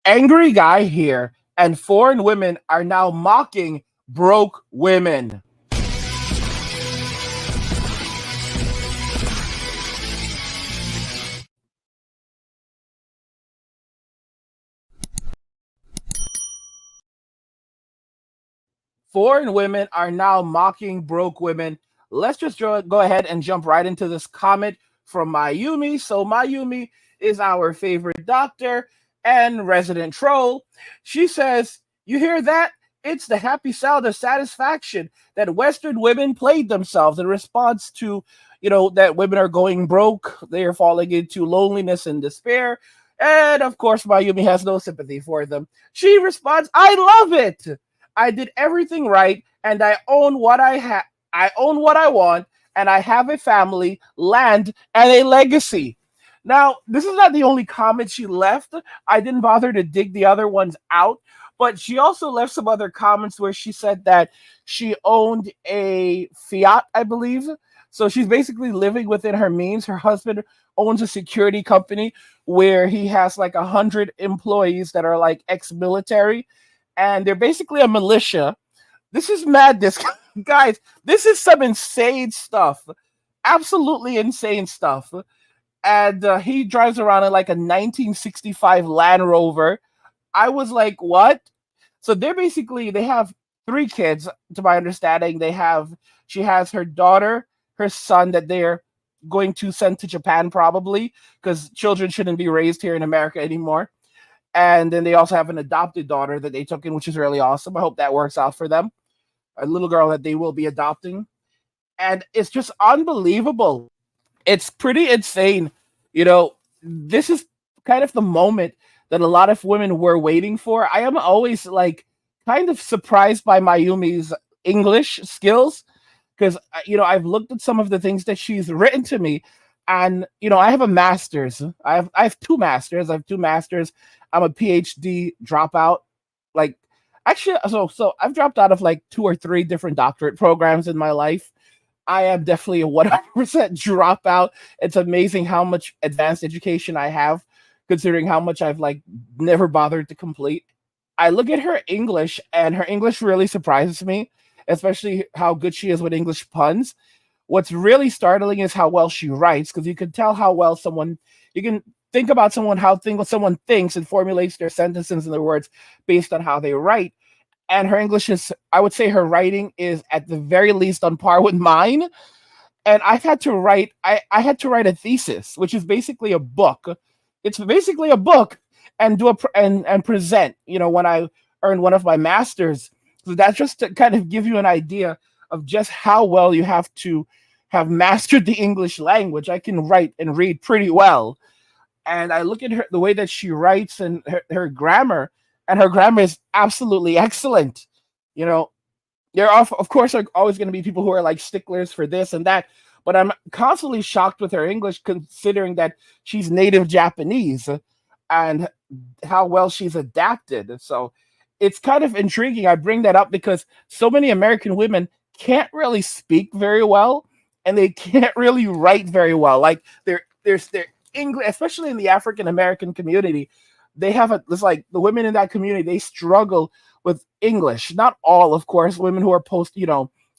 Angry guy here, and foreign women are now mocking broke women. Foreign women are now mocking broke women. Let's just go ahead and jump right into this comment from Mayumi. So, Mayumi is our favorite doctor and resident troll. She says, "You hear that? It's the happy sound of satisfaction that Western women played themselves in response to, that women are going broke. They are falling into loneliness and despair. And of course, Mayumi has no sympathy for them. She responds, I love it. I did everything right, and I own what I have. I own what I want, and I have a family, land, and a legacy." Now, this is not the only comment she left. I didn't bother to dig the other ones out, but she also left some other comments where she said that she owned a Fiat, I believe. So she's basically living within her means. Her husband owns a security company where he has like 100 employees that are like ex-military, and they're basically a militia. This is madness, guys. This is some insane stuff. Absolutely insane stuff. And he drives around in like a 1965 Land Rover. I was like, what? So they have 3 kids, to my understanding. She has her daughter, her son that they're going to send to Japan probably because children shouldn't be raised here in America anymore. And then they also have an adopted daughter that they took in, which is really awesome. I hope that works out for them. A little girl that they will be adopting. And it's just unbelievable. It's pretty insane. This is kind of the moment that a lot of women were waiting for. I am always like kind of surprised by Mayumi's English skills because I've looked at some of the things that she's written to me, and I have a master's. I have 2 masters. I have 2 masters. I'm a PhD dropout. Like, actually, so I've dropped out of like 2 or 3 different doctorate programs in my life. I am definitely a 100% dropout. It's amazing how much advanced education I have, considering how much I've like never bothered to complete. I look at her English, and her English really surprises me, especially how good she is with English puns. What's really startling is how well she writes, because you can tell how well you can think about what someone thinks and formulates their sentences and their words based on how they write. And her English is, I would say her writing is at the very least on par with mine. And I had to write a thesis, which is basically a book. It's basically a book, and and present, when I earned one of my masters. So that's just to kind of give you an idea of just how well you have to have mastered the English language. I can write and read pretty well. And I look at her, the way that she writes, and her grammar, and her grammar is absolutely excellent. You know, of course are always going to be people who are like sticklers for this and that, but I'm constantly shocked with her English, considering that she's native Japanese and how well she's adapted. So it's kind of intriguing. I bring that up because so many American women can't really speak very well, and they can't really write very well. Like their English, especially in the African American community, it's like the women in that community, they struggle with English. Not all, of course, women who are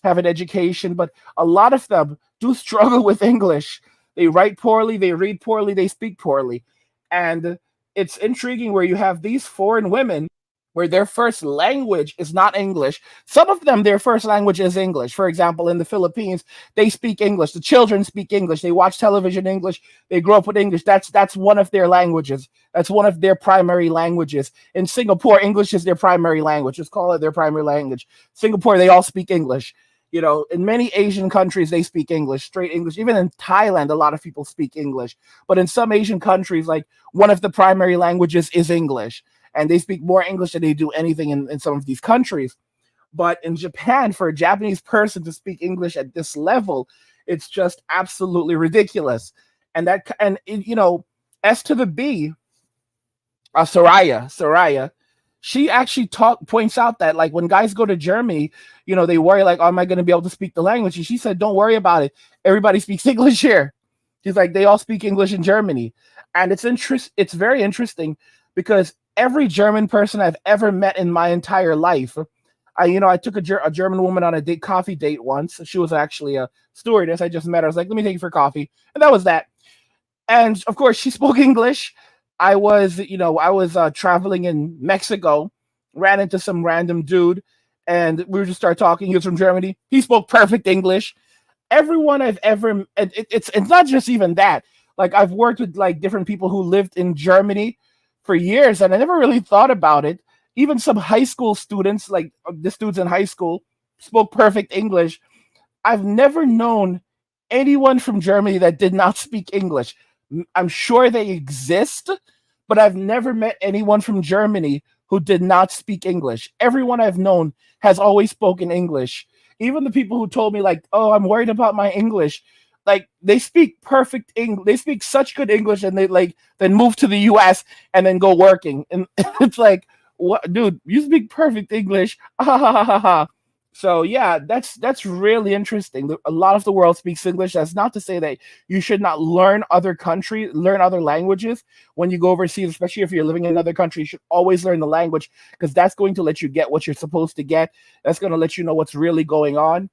have an education, but a lot of them do struggle with English. They write poorly, they read poorly, they speak poorly. And it's intriguing where you have these foreign women where their first language is not English. Some of them, their first language is English. For example, in the Philippines, they speak English. The children speak English. They watch television English. They grow up with English. That's one of their languages. That's one of their primary languages. In Singapore, English is their primary language. Let's call it their primary language. Singapore, they all speak English. In many Asian countries, they speak English, straight English. Even in Thailand, a lot of people speak English. But in some Asian countries, like one of the primary languages is English, and they speak more English than they do anything in some of these countries. But in Japan, for a Japanese person to speak English at this level, it's just absolutely ridiculous. S to the B, Soraya, she actually points out that like when guys go to Germany, they worry like, oh, am I going to be able to speak the language? And she said, don't worry about it. Everybody speaks English here. She's like, they all speak English in Germany. And it's very interesting because every German person I've ever met in my entire life. I took a German woman on a coffee date once. She was actually a stewardess. I just met her. I was like, let me take you for coffee. And that was that. And of course, she spoke English. I was traveling in Mexico, ran into some random dude, and we just started talking. He was from Germany. He spoke perfect English. Everyone I've ever, and it's not just even that. Like, I've worked with like different people who lived in Germany for years, and I never really thought about it. Even some high school students, like the students in high school, spoke perfect English. I've never known anyone from Germany that did not speak English. I'm sure they exist, but I've never met anyone from Germany who did not speak English. Everyone I've known has always spoken English. Even the people who told me, like, "Oh, I'm worried about my English," like, they speak perfect English. They speak such good English, and they like then move to the U.S. and then go working. And it's like, what, dude? You speak perfect English. So yeah, that's really interesting. A lot of the world speaks English. That's not to say that you should not learn other languages when you go overseas, especially if you're living in another country. You should always learn the language because that's going to let you get what you're supposed to get. That's going to let you know what's really going on.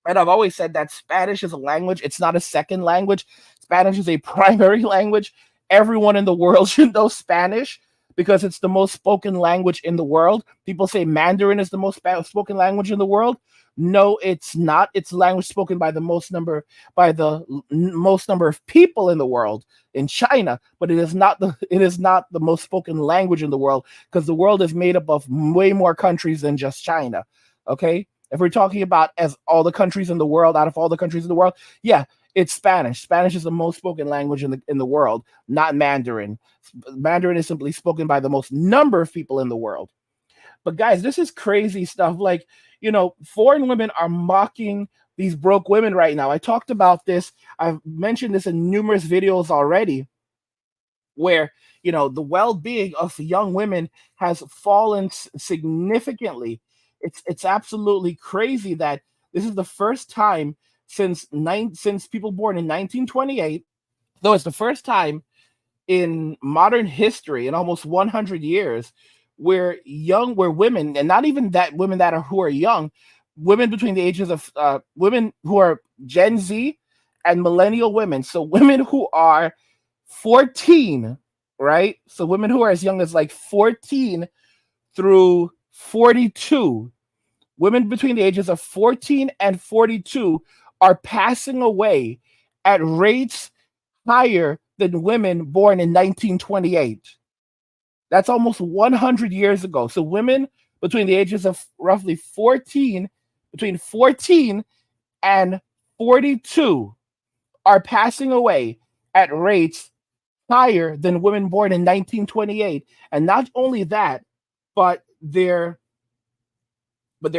And I've always said that Spanish is a language. It's not a second language. Spanish is a primary language. Everyone in the world should know Spanish because it's the most spoken language in the world. People say Mandarin is the most spoken language in the world. No, it's not. It's a language spoken most number of people in the world in China, but it is not the most spoken language in the world because the world is made up of way more countries than just China. Okay? If we're talking about as all the countries in the world, out of all the countries in the world, yeah, it's Spanish. Spanish is the most spoken language in the world, not Mandarin. Mandarin is simply spoken by the most number of people in the world. But guys, this is crazy stuff. Like, foreign women are mocking these broke women right now. I talked about this. I've mentioned this in numerous videos already where the well-being of young women has fallen significantly. It's absolutely crazy that this is the first time since people born in 1928, though it's the first time in modern history in almost 100 years where women, and not even that women that are who are young, women between the ages of women who are Gen Z and millennial women, so women who are 14, right? So women who are as young as like 14 through 42, women between the ages of 14 and 42 are passing away at rates higher than women born in 1928. That's almost 100 years ago. So women between the ages of roughly 14, between 14 and 42 are passing away at rates higher than women born in 1928. And not only that, but their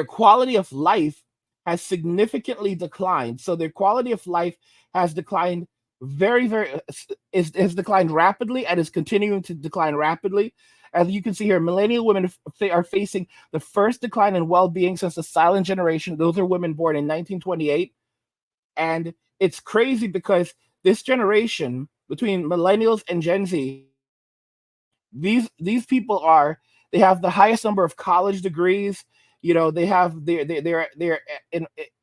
quality of life has significantly declined. So their quality of life has declined very, very is declined rapidly and is continuing to decline rapidly. As you can see here, millennial women are facing the first decline in well-being since the silent generation. Those are women born in 1928. And it's crazy because this generation between millennials and Gen Z, these people they have the highest number of college degrees. They have they're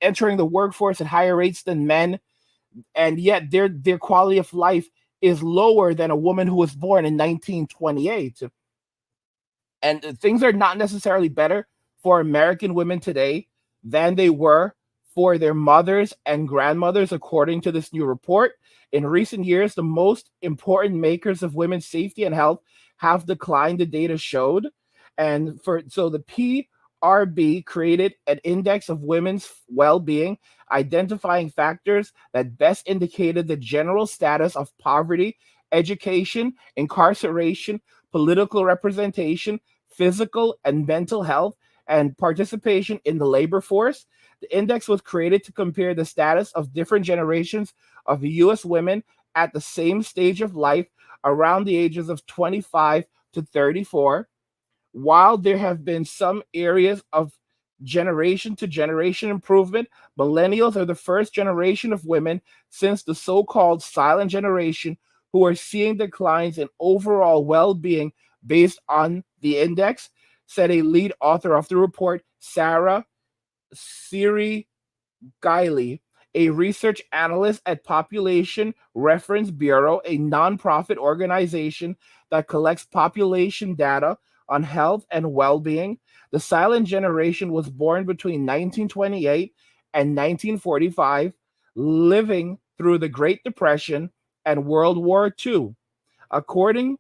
entering the workforce at higher rates than men, and yet their quality of life is lower than a woman who was born in 1928. And things are not necessarily better for American women today than they were for their mothers and grandmothers, according to this new report. In recent years, the most important makers of women's safety and health have declined, the data showed. And so the PRB created an index of women's well-being, identifying factors that best indicated the general status of poverty, education, incarceration, political representation, physical and mental health, and participation in the labor force. The index was created to compare the status of different generations of US women at the same stage of life around the ages of 25 to 34. While there have been some areas of generation to generation improvement, millennials are the first generation of women since the so called silent generation who are seeing declines in overall well being based on the index, said a lead author of the report, Sarah Siri Guiley, a research analyst at Population Reference Bureau, a nonprofit organization that collects population data on health and well being. The silent generation was born between 1928 and 1945, living through the Great Depression and World War II. According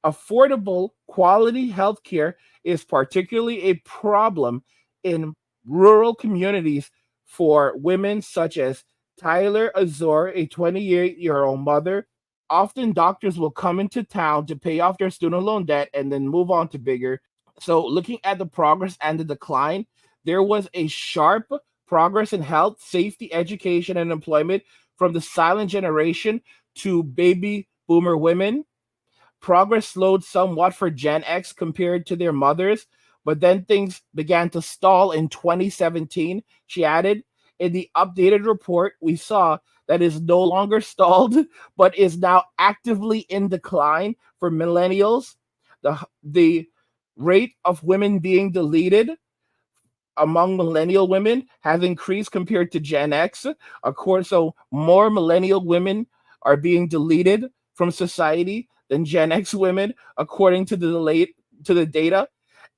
affordable quality health care is particularly a problem in rural communities for women such as Tyler Azor, a 28-year-old mother. Often doctors will come into town to pay off their student loan debt and then move on to bigger. So, looking at the progress and the decline, there was a sharp progress in health, safety, education, and employment from the silent generation to baby boomer women. Progress slowed somewhat for Gen X compared to their mothers, but then things began to stall in 2017. She added, in the updated report, we saw that is no longer stalled, but is now actively in decline for millennials. The rate of women being deleted among millennial women has increased compared to Gen X. Of course, so more millennial women are being deleted from society than Gen X women, according to the data.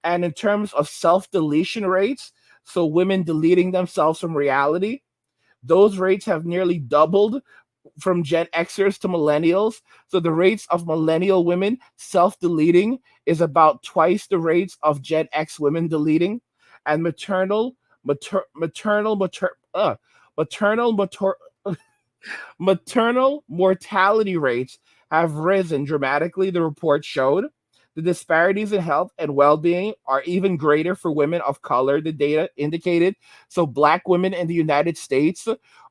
And in terms of self deletion rates, so women deleting themselves from reality, those rates have nearly doubled from Gen Xers to millennials. So the rates of millennial women self deleting is about twice the rates of Gen X women deleting, and mater, maternal mater, maternal mater, maternal mortality rates have risen dramatically, the report showed. The disparities in health and well being are even greater for women of color, the data indicated. So, Black women in the United States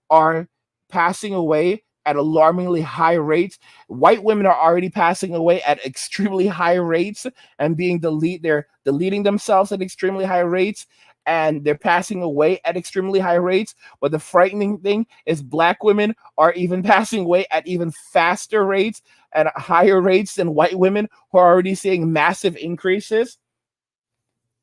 are passing away at alarmingly high rates. White women are already passing away at extremely high rates and they're deleting themselves at extremely high rates, and they're passing away at extremely high rates. But the frightening thing is Black women are even passing away at even faster rates, at higher rates than white women who are already seeing massive increases.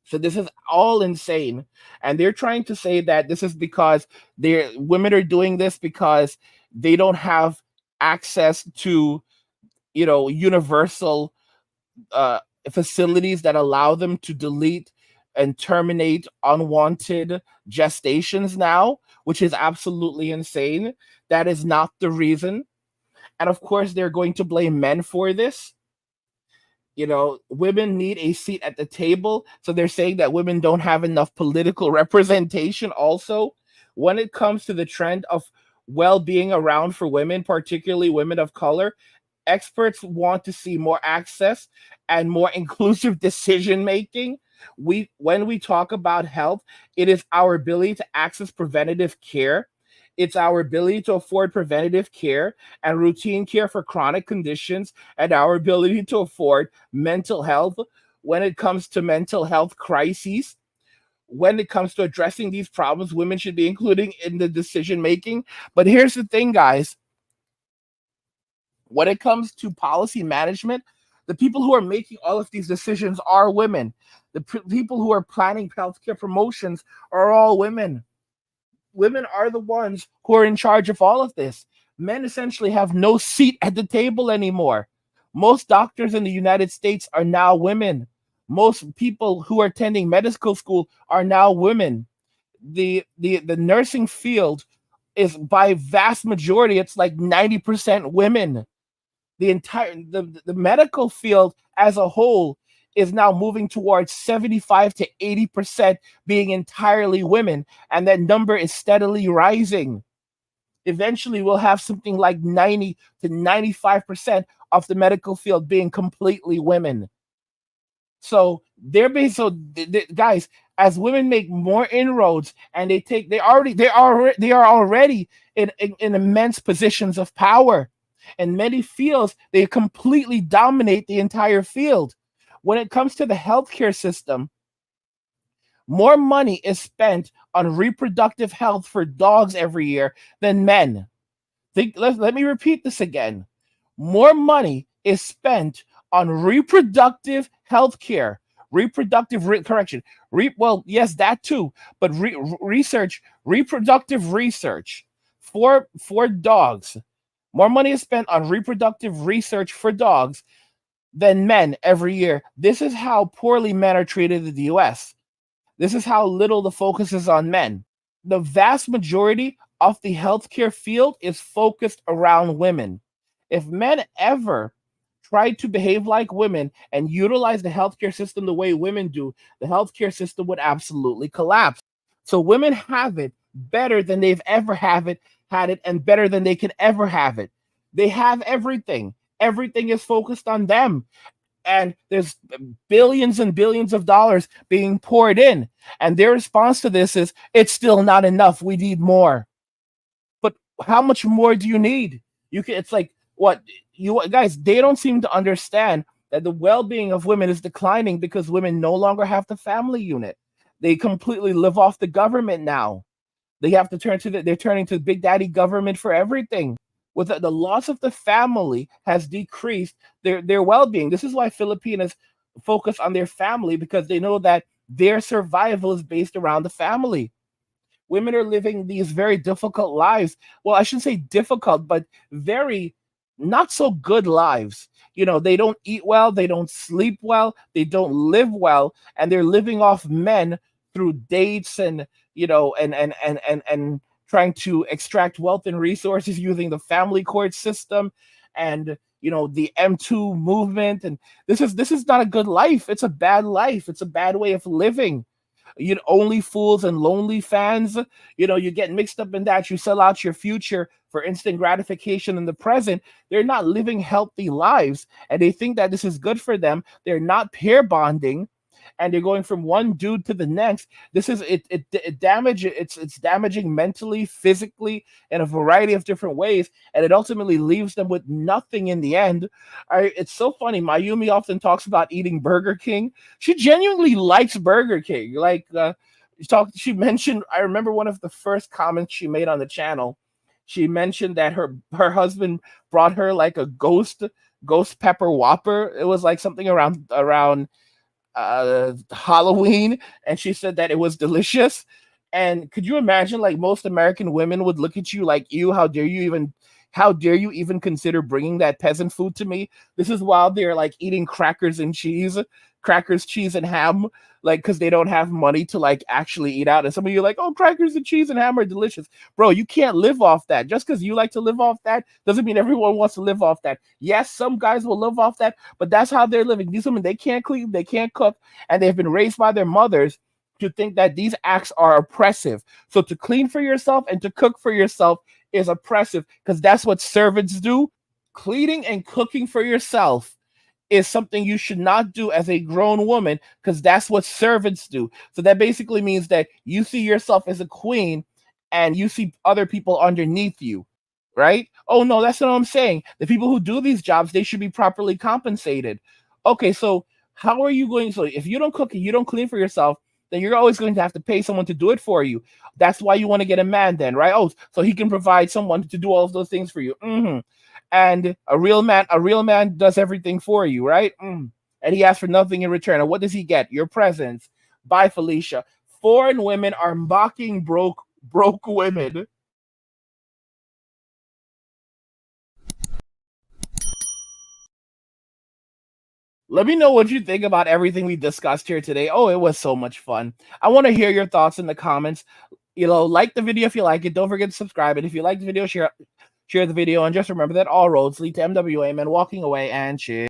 So this is all insane. And they're trying to say that this is because they're women are doing this because they don't have access to, universal uh, facilities that allow them to delete and terminate unwanted gestations now, which is absolutely insane. That is not the reason. And of course, they're going to blame men for this. Women need a seat at the table. So they're saying that women don't have enough political representation also. When it comes to the trend of well being around for women, particularly women of color, experts want to see more access and more inclusive decision making. When we talk about health, it is our ability to access preventative care. It's our ability to afford preventative care and routine care for chronic conditions, and our ability to afford mental health when it comes to mental health crises. When it comes to addressing these problems, women should be including in the decision making. But here's the thing, guys. When it comes to policy management, the people who are making all of these decisions are women. The people who are planning healthcare promotions are all women. Women are the ones who are in charge of all of this. Men essentially have no seat at the table anymore. Most doctors in the United States are now women. Most people who are attending medical school are now women. The nursing field is by vast majority, it's like 90% women. The medical field as a whole is now moving towards 75 to 80% being entirely women, and that number is steadily rising. Eventually we'll have something like 90 to 95% of the medical field being completely women. So guys, as women make more inroads and they are already in immense positions of power. In many fields, they completely dominate the entire field. When it comes to the healthcare system, more money is spent on reproductive health for dogs every year than men. Let me repeat this again. More money is spent on reproductive health care, correction, well, yes, that too, but reproductive research for dogs. More money is spent on reproductive research for dogs than men every year. This is how poorly men are treated in the US. This is how little the focus is on men. The vast majority of the healthcare field is focused around women. If men ever tried to behave like women and utilize the healthcare system the way women do, the healthcare system would absolutely collapse. So women have it better than they've ever had it, and better than they can ever have it. They have everything. Everything is focused on them, and there's billions and billions of dollars being poured in, and their response to this is, it's still not enough, we need more. But how much more do you need? It's like, what you guys, they don't seem to understand that the well-being of women is declining because women no longer have the family unit. They completely live off the government now. They have to they're turning to big daddy government for everything. With the loss of the family has decreased their well-being. This is why Filipinos focus on their family, because they know that their survival is based around the family. Women are living these very difficult lives. Well, I shouldn't say difficult, but very not so good lives. They don't eat well, they don't sleep well, they don't live well, and they're living off men through dates and and trying to extract wealth and resources using the family court system and the M2 movement. And this is not a good life. It's a bad life. It's a bad way of living. Only fools and lonely fans. You get mixed up in that. You sell out your future for instant gratification in the present. They're not living healthy lives, and they think that this is good for them. They're not pair bonding, and they're going from one dude to the next. This is it's damaging mentally, physically, in a variety of different ways, and it ultimately leaves them with nothing in the end. It's so funny. Mayumi often talks about eating Burger King. She genuinely likes Burger King. Like she mentioned, I remember one of the first comments she made on the channel. She mentioned that her husband brought her like a ghost pepper Whopper. It was like something around Halloween, and she said that it was delicious. And could you imagine, like, most American women would look at you like, you, how dare you even consider bringing that peasant food to me? This is while they're like eating crackers, cheese, and ham, like, because they don't have money to like actually eat out. And some of you are like, oh, crackers and cheese and ham are delicious. Bro, you can't live off that. Just because you like to live off that doesn't mean everyone wants to live off that. Yes, some guys will live off that, but that's how they're living. These women, they can't clean, they can't cook, and they've been raised by their mothers to think that these acts are oppressive. So to clean for yourself and to cook for yourself is oppressive, because that's what servants do. Cleaning and cooking for yourself is something you should not do as a grown woman, because that's what servants do. So that basically means that you see yourself as a queen and you see other people underneath you, right? Oh no, that's not what I'm saying. The people who do these jobs, they should be properly compensated. Okay, so how are you going? So if you don't cook and you don't clean for yourself, then you're always going to have to pay someone to do it for you. That's why you want to get a man then, right? Oh, so he can provide someone to do all of those things for you. And a real man does everything for you, right? And he asks for nothing in return. And what does he get? Your presence. Bye, Felicia. Foreign women are mocking broke women. Let me know what you think about everything we discussed here today. Oh, it was so much fun. I want to hear your thoughts in the comments. Like the video if you like it. Don't forget to subscribe. And if you like the video, share the video. And just remember that all roads lead to MWA, man, walking away, and cheers.